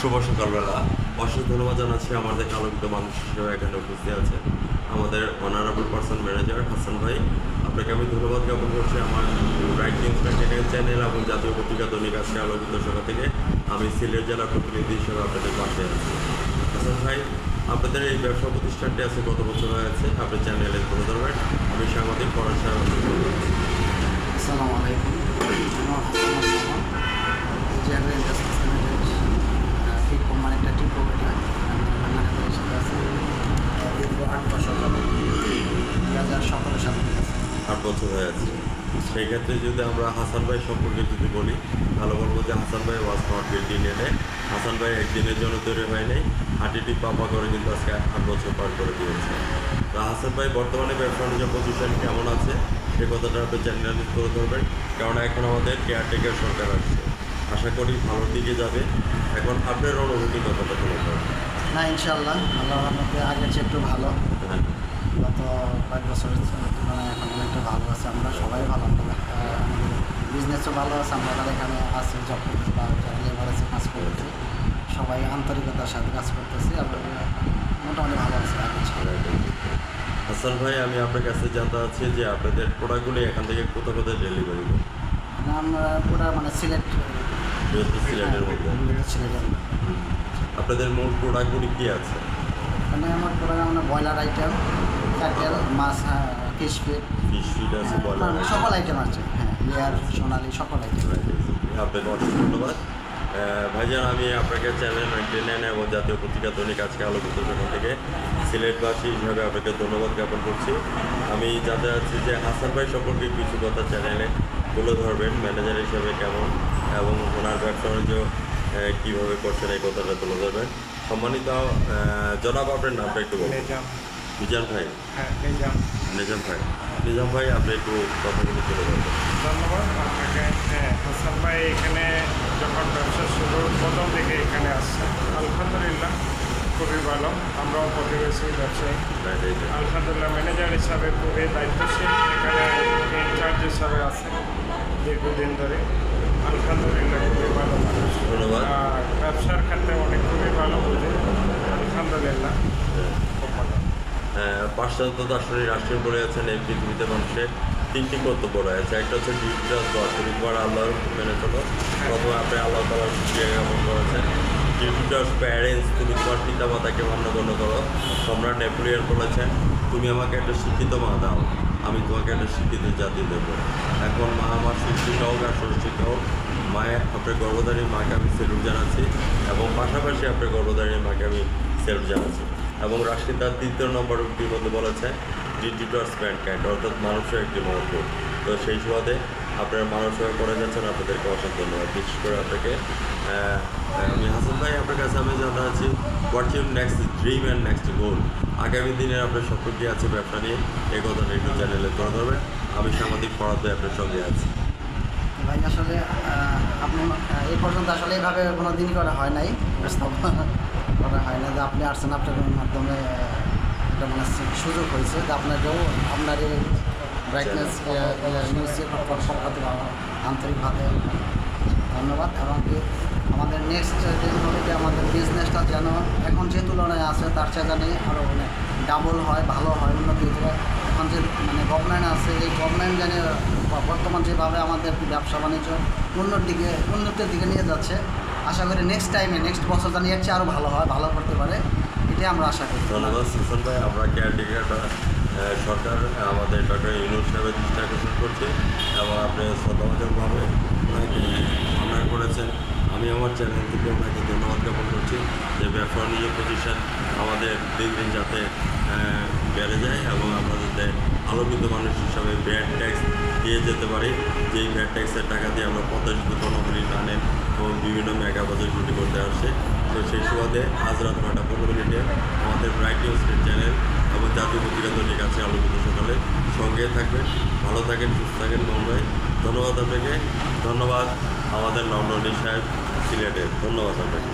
শুভ সকালবেলা। অশেষ ধন্যবাদ জানাচ্ছি আমাদের আলোকিত মানুষ হিসেবে এখানে উপস্থিত আছে আমাদের অনারেবল পার্সন ম্যানেজার হাসান ভাই। আপনাকে আমি ধন্যবাদ জ্ঞাপন করছি আমার ব্রাইট নিউজ চ্যানেল এবং জাতীয় পত্রিকা দৈনিক আজকে আলোকিত সভা থেকে আমি সিলেট জেলা প্রতিনিধি হিসেবে আপনাদের পাশে আছি। হাসান ভাই, আপনাদের এই ব্যবসা প্রতিষ্ঠানটি আছে কত বছর হয়েছে? আপনার চ্যানেলে তুলে ধরবেন। আমি সাংবাদিক পরাশ সাহেব। আসসালামু আলাইকুম। ঠিক কোম্পানিটা ঠিক হবে এটা ম্যানেজারের সাথে আছে দীর্ঘ 8 বছর 2017 সালে 8 বছর হয়ে আছে। সেই ক্ষেত্রে যদি আমরা হাসান ভাই সম্পর্কে যদি বলি, ভালো বলবো যে হাসান ভাই was not built in a day. Hasan ভাই একদিনের জন্য তৈরি হয় নাই, হাঁটিটি পাপা করে কিন্তু আজকে 8 বছর পার করে দিয়েছে। তো হাসান ভাই বর্তমানে ব্যবসা বাণিজ্য পজিশন কেমন আছে সে কথাটা আপনি চ্যানেলে তুলে ধরবেন, কারণ এখন আমাদের কেয়ারটেকার সরকার আসছে, আশা করি ভালোর দিকে যাবে। এখন আপনার অনুভূতি কথাটা তুলে ধরবেন। না, ইনশাআল্লাহ আল্লাহর রহমতে আগের চেয়ে একটু ভালো। গত কয়েক বছরের তুলনায় এখন অনেকটা ভালো আছে। আমরা সবাই ভালো, আমাদের বিজনেসও ভালো আছে। আমরা যারা এখানে আছি, জব করতেছি বা লেবার আছে, কাজ করতেছি, সবাই আন্তরিকতার সাথে কাজ করতেছি। আমরা মোটামুটি ভালো আছে আগের চেয়ে। হাসান ভাই, আমি আপনার কাছে জানতে চাচ্ছি যে আপনাদের প্রোডাক্টগুলি এখান থেকে কোথাও কোথায় ডেলিভারি করেন? আমরা পুরো সিলেট, সিলেটের মধ্যে। সিলেটের আপনাদের মূল প্রোডাক্টগুলি কী আছে? মানে আমার পুরো আমরা ব্রয়লার আইটেম, ক্যাটেল, মাছ, ফিশ ফিড, ফিশ ফিড আছে, বয়লার আছে, সকল আইটেম আছে। হ্যাঁ, লেয়ার, সোনালি, সকল আইটেম। আপনাকে অনেক ধন্যবাদ ভাইজান। আমি আপনাকে চ্যানেল 99 এবং জাতীয় পত্রিকা দৈনিক আজকে আলোকিত সেখান থেকে সিলেটবাসী হিসাবে আপনাকে ধন্যবাদ জ্ঞাপন করছি। আমি জানতে চাচ্ছি যে হাসান ভাই সম্পর্কে কিছু কথা চ্যানেলে তুলে ধরবেন, ম্যানেজার হিসেবে কেমন এবং ওনার ব্যবসা বাণিজ্য কীভাবে করছেন এই কথাটা তুলে ধরবেন। সম্মানিত জনাব, আপনার নামটা একটু বলবেন। নিজাম ভাই। হ্যাঁ, নিজাম। নিজাম ভাই, আপনি একটু কথাগুলো তুলে ধরবেন। ধন্যবাদ আপনাকে। হ্যাঁ, হাসান ভাই এখানে যখন ব্যবসা শুরুর প্রথম থেকে এখানে আসছে, আলহামদুলিল্লাহ খুবই ভালো। আমরাও প্রতিবেশী ব্যবসায়ী, আলহামদুলিল্লাহ ম্যানেজার হিসাবে খুবই দায়িত্বশীল, এখানে ইনচার্জ হিসাবে আছে দীর্ঘদিন ধরে। আলহামদুলিল্লাহ খুবই ভালো মানুষ। ধন্যবাদ। আর ব্যবসার ক্ষেত্রে অনেক খুবই ভালো বুঝে, আলহামদুলিল্লাহ খুব ভালো। পাশ্চাত্য দার্শনিক রাষ্ট্রীয় বলে আছেন এই পৃথিবীতে মানুষের 3টি কর্তব্য রয়েছে। একটা হচ্ছে ডিউটিটা তোমার আল্লাহর মেনে চলো। প্রথমে আপনি আল্লাহ তাআলার শুকরিয়া জ্ঞাপন করেছেন। ডিউটিটাস প্যারেন্টস, তুমি তোমার পিতা মাতাকে মান্যগণ্য করো। সম্রাট নেপোলিয়ন বলেছেন, তুমি আমাকে একটা শিক্ষিত মা দাও, আমি তোমাকে একটা শিক্ষিত জাতি দেব। এখন মা আমার শিক্ষিকা হোক আর সুশিক্ষা হোক, মায়ের আপনার গর্ভধারী মাকে আমি সেলুট জানাচ্ছি এবং পাশাপাশি আপনার গর্ভধারী মাকে আমি সেলুট জানাচ্ছি। এবং রাষ্ট্রীয় তার 3 নম্বর উক্তির মধ্যে বলেছে ডিউটি টু স্পেন্ড কাইন্ড, অর্থাৎ মানুষের একটি মহত্ব। তো সেই সুবাদে আপনারা মানুষ সেবা করে যাচ্ছেন, আপনাদেরকে অসংখ্য ধন্যবাদ। বিশেষ করে আপনাকে আমি হাসান ভাই, আপনার কাছে আমি জানতে চাচ্ছি what's your next dream and next গোল? আগামী দিনের আপনার স্বপ্ন কী আছে ব্যবসা নিয়ে, এই কথাটা একটু চ্যানেলে তুলে ধরবেন। আমি সাংবাদিক পড়াতে আপনার সঙ্গে আছি। ভাই, আসলে আপনি এই পর্যন্ত আসলে এইভাবে কোনো দিনই করা হয় নাই, করা হয় না যে আপনি আসছেন, আপনার মাধ্যমে একটা মানে সুযোগ হয়েছে যে আপনাকেও আপনার এই ব্রাইটনেস নিউজের পক্ষ থেকে আন্তরিকভাবে ধন্যবাদ। এবং কি আমাদের নেক্সট দিনগুলিতে আমাদের বিজনেসটা যেন এখন যে তুলনায় আছে তার চেয়ে জানি আরও মানে ডাবল হয়, ভালো হয়, উন্নতি হয়। এখন যে মানে গভর্নমেন্ট আছে, এই গভর্নমেন্ট যেন বর্তমান যেভাবে আমাদের ব্যবসা বাণিজ্য উন্নতির দিকে নিয়ে যাচ্ছে, আশা করি নেক্সট বছর জানি এর চেয়ে আরও ভালো হয়, ভালো করতে পারে, এটাই আমরা আশা করি। ধন্যবাদ সুলতান ভাই। আমরা কেয়ারটেকারটা সরকার আমাদের ডক্টর ইউনূস সাহেবের দৃষ্টি আকর্ষণ করছে এবং আপনি শ্রদ্ধাভাজনভাবে অন্যায় করেছেন। আমি আমার চ্যানেল থেকে ওনাকে ধন্যবাদ জ্ঞাপন করছি যে ব্যবসা বাণিজ্য প্রতিষ্ঠান আমাদের দিন দিন যাতে বেড়ে যায় এবং আমরা যাতে আলোকিত মানুষ হিসাবে ভ্যাট ট্যাক্স দিয়ে যেতে পারি, যেই ভ্যাট ট্যাক্সের টাকা দিয়ে আমরা প্রত্যাশিত কর্মগুলি টানেন এবং বিভিন্ন মেগা বাজার ছুটি করতে আসছে। তো সেই সুবাদে আজ রাত 9:15 আমাদের ব্রাইট নিউজ চ্যানেল এবং জাতীয় পত্রিকা দৈনিক আছে আলোকিত সকালে সঙ্গে থাকবেন। ভালো থাকেন, সুস্থ থাকেন মোহন ভাই। ধন্যবাদ আপনাকে। ধন্যবাদ আমাদের নবননী সাহেব সিলেটের। ধন্যবাদ আপনাকে।